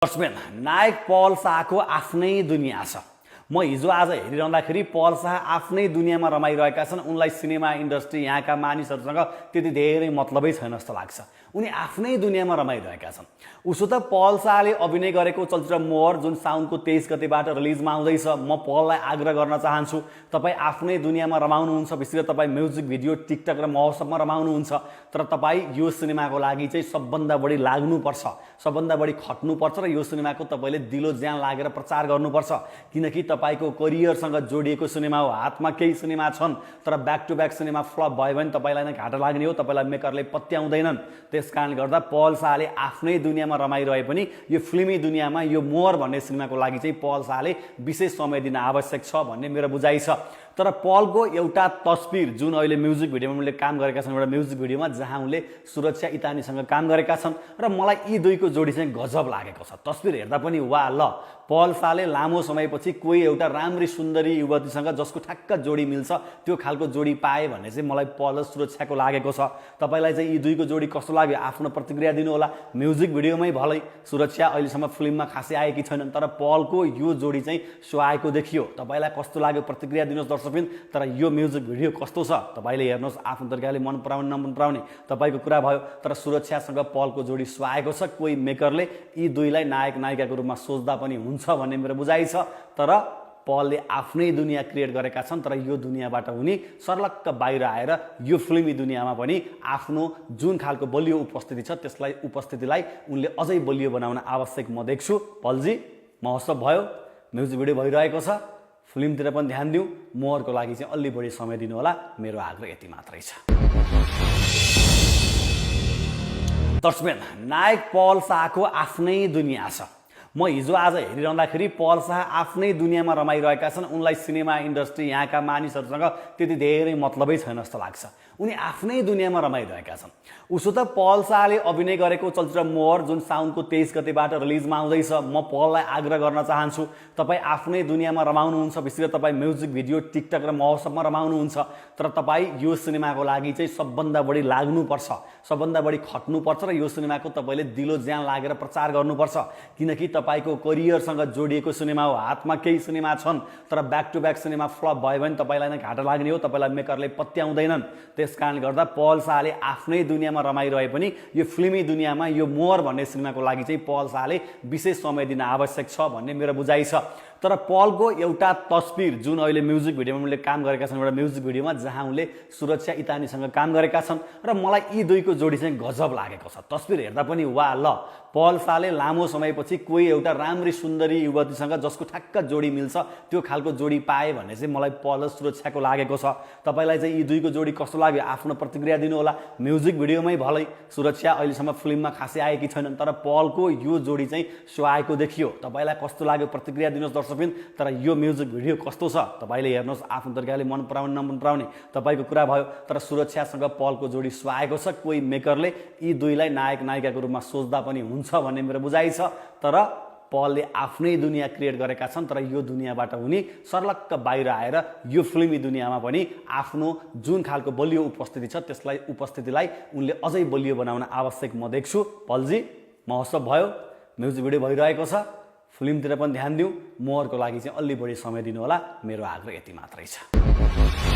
दर्शकबिन नायक पल शाहको आफ्नै दुनिया छ। म हिजो आज हेरिरहँदाखेरि पल शाह आफ्नै दुनियाँमा रमाइरहेका छन्। उनलाई सिनेमा इन्डस्ट्री यहाँका मानिसहरूसँग त्यति धेरै मतलबै छैन जस्तो लाग्छ। उनी आफ्नै दुनियाँमा रमाइरहेका छन्। उसो त पल शाहले अभिनय गरेको चलचित्र मोहर जुन साउनको 23 गतेबाट रिलिजमा आउँदैछ, म पललाई आग्रह गर्न चाहन्छु, तपाईँ आफ्नै दुनियाँमा रमाउनुहुन्छ। विशेष तपाईँ म्युजिक भिडियो, टिकटक र महोत्सवमा रमाउनुहुन्छ, तर तपाईँ यो सिनेमाको लागि चाहिँ सबभन्दा बढी लाग्नुपर्छ, सबभन्दा बढी खट्नुपर्छ र यो सिनेमाको तपाईँले दिलो ज्यान लागेर प्रचार गर्नुपर्छ। किनकि तपाईँको करियरसँग जोडिएको सिनेमा हो। हातमा केही सिनेमा छन्, तर back to back cinema flop भयो भने तपाईँलाई नै घाटा लाग्ने हो। तपाईँलाई मेकरले पत्याउँदैनन्। त्यस कारणले गर्दा पल शाहले आफ्नै दुनियाँमा रमाइरहे पनि यो फिल्मी दुनियाँमा यो मोहर भन्ने सिनेमाको लागि चाहिँ पल शाहले विशेष समय दिन आवश्यक छ भन्ने मेरो बुझाइ छ। तर पलको एउटा तस्बिर जुन अहिले म्युजिक भिडियोमा उनले काम गरेका छन्, एउटा म्युजिक भिडियोमा जहाँ उनले सुरक्षा इतानीसँग काम गरेका छन्, र मलाई यी दुईको जोडी चाहिँ गजब लागेको छ। तस्बिर हेर्दा पनि वाह, ल पल शाहले लामो समयपछि कोही एउटा राम्री सुन्दरी युवतीसँग जसको ठ्याक्क जोडी मिल्छ त्यो खालको जोडी पाए भन्ने चाहिँ मलाई पल र सुरक्षाको लागेको छ। तपाईँलाई चाहिँ यी दुईको जोडी कस्तो लाग्यो आफ्नो प्रतिक्रिया दिनु होला। म्युजिक भिडियोमै भलै सुरक्षा अहिलेसम्म फिल्ममा खासै आएकी छैनन्, तर पलको यो जोडी चाहिँ सुहाएको देखियो। तपाईँलाई कस्तो लाग्यो प्रतिक्रिया दिनुहोस् दर्शकबिन। तर यो म्युजिक भिडियो कस्तो छ तपाईँले हेर्नुहोस्, आफ्नो तरिकाले मन पराउने नमन पराउने तपाईँको कुरा भयो। तर सुरक्षासँग पलको जोडी सुहाएको छ। कोही मेकरले यी दुईलाई नायक नायिकाको रूपमा सोच्दा पनि हुन्छ भन्ने मेरो बुझाइ छ। तर पलले आफ्नै दुनियाँ क्रिएट गरेका छन्, तर यो दुनियाँबाट उनी सर्लक्क बाहिर आएर यो फिल्मी दुनियाँमा पनि आफ्नो जुन खालको बलियो उपस्थिति छ त्यसलाई उपस्थितिलाई उनले अझै बलियो बनाउन आवश्यक म देख्छु। पलजी, महोत्सव भयो, म्युजिक भिडियो भइरहेको छ, फिल्मतिर पनि ध्यान दिउँ। मोहरको लागि चाहिँ अलि बढी समय दिनु होला। मेरो आग्रह यति मात्रै छ। दर्शकबिन नायक पल शाहको आफ्नै दुनिया छ। म हिजो आज हेरिरहँदाखेरि पल शाह आफ्नै दुनियाँमा रमाइरहेका छन्। उनलाई सिनेमा इन्डस्ट्री यहाँका मानिसहरूसँग त्यति धेरै मतलबै छैन जस्तो लाग्छ। उनी आफ्नै दुनियाँमा रमाइरहेका छन्। उसो त पल शाहले अभिनय गरेको चलचित्र मोहर जुन साउनको 23 गतेबाट रिलिजमा आउँदैछ, म पललाई आग्रह गर्न चाहन्छु, तपाईँ आफ्नै दुनियाँमा रमाउनुहुन्छ। विशेष तपाईँ म्युजिक भिडियो, टिकटक र महोत्सवमा रमाउनुहुन्छ, तर तपाईँ यो सिनेमाको लागि चाहिँ सबभन्दा बढी लाग्नुपर्छ, सबभन्दा बढी खट्नुपर्छ र यो सिनेमाको तपाईँले दिलो ज्यान लागेर प्रचार गर्नुपर्छ। किनकि तपाईँको करियरसँग जोडिएको सिनेमा हो। हातमा केही सिनेमा छन्, तर back to back cinema flop भयो भने तपाईँलाई नै घाटा लाग्ने हो। तपाईँलाई मेकरले पत्याउँदैनन्। त्यस कारणले गर्दा पल शाहले आफ्नै दुनियाँमा रमाइरहे पनि यो फिल्मी दुनियाँमा यो मोहर भन्ने सिनेमाको लागि चाहिँ पल शाहले विशेष समय दिन आवश्यक छ भन्ने मेरो बुझाइ छ। तर पलको एउटा तस्बिर जुन अहिले म्युजिक भिडियोमा उनले काम गरेका छन्, एउटा म्युजिक भिडियोमा जहाँ उनले सुरक्षा इतानीसँग काम गरेका छन्, र मलाई यी दुईको जोडी चाहिँ गजब लागेको छ। तस्बिर हेर्दा पनि वाह, ल पल शाहले लामो समयपछि कोही एउटा राम्री सुन्दरी युवतीसँग जसको ठ्याक्क जोडी मिल्छ त्यो खालको जोडी पाए भन्ने चाहिँ मलाई पल र सुरक्षाको लागेको छ। तपाईँलाई चाहिँ यी दुईको जोडी कस्तो लाग्यो आफ्नो प्रतिक्रिया दिनु होला। म्युजिक भिडियोमै भलै सुरक्षा अहिलेसम्म फिल्ममा खासै आएकी छैनन्, तर पलको यो जोडी चाहिँ सुहाएको देखियो। तपाईँलाई कस्तो लाग्यो प्रतिक्रिया दिनुहोस् दर्शकबिन। तर यो म्युजिक भिडियो कस्तो छ तपाईँले हेर्नुहोस्, आफ्नो तरिकाले मन पराउने नमन पराउने तपाईँको कुरा भयो। तर सुरक्षासँग पलको जोडी सुहाएको छ। कोही मेकरले यी दुईलाई नायक नायिकाको रूपमा सोच्दा पनि हुन्छ भन्ने मेरो बुझाइ छ। तर पलले आफ्नै दुनियाँ क्रिएट गरेका छन्, तर यो दुनियाँबाट उनी सर्लक्क बाहिर आएर यो फिल्मी दुनियाँमा पनि आफ्नो जुन खालको बलियो उपस्थिति छ त्यसलाई उपस्थितिलाई उनले अझै बलियो बनाउन आवश्यक म देख्छु। पलजी, महोत्सव भयो, म्युजिक भिडियो भइरहेको छ, फिल्मतिर पनि ध्यान दिउँ। मोहरको लागि चाहिँ अलि बढी समय दिनु होला। मेरो आग्रह यति मात्रै छ।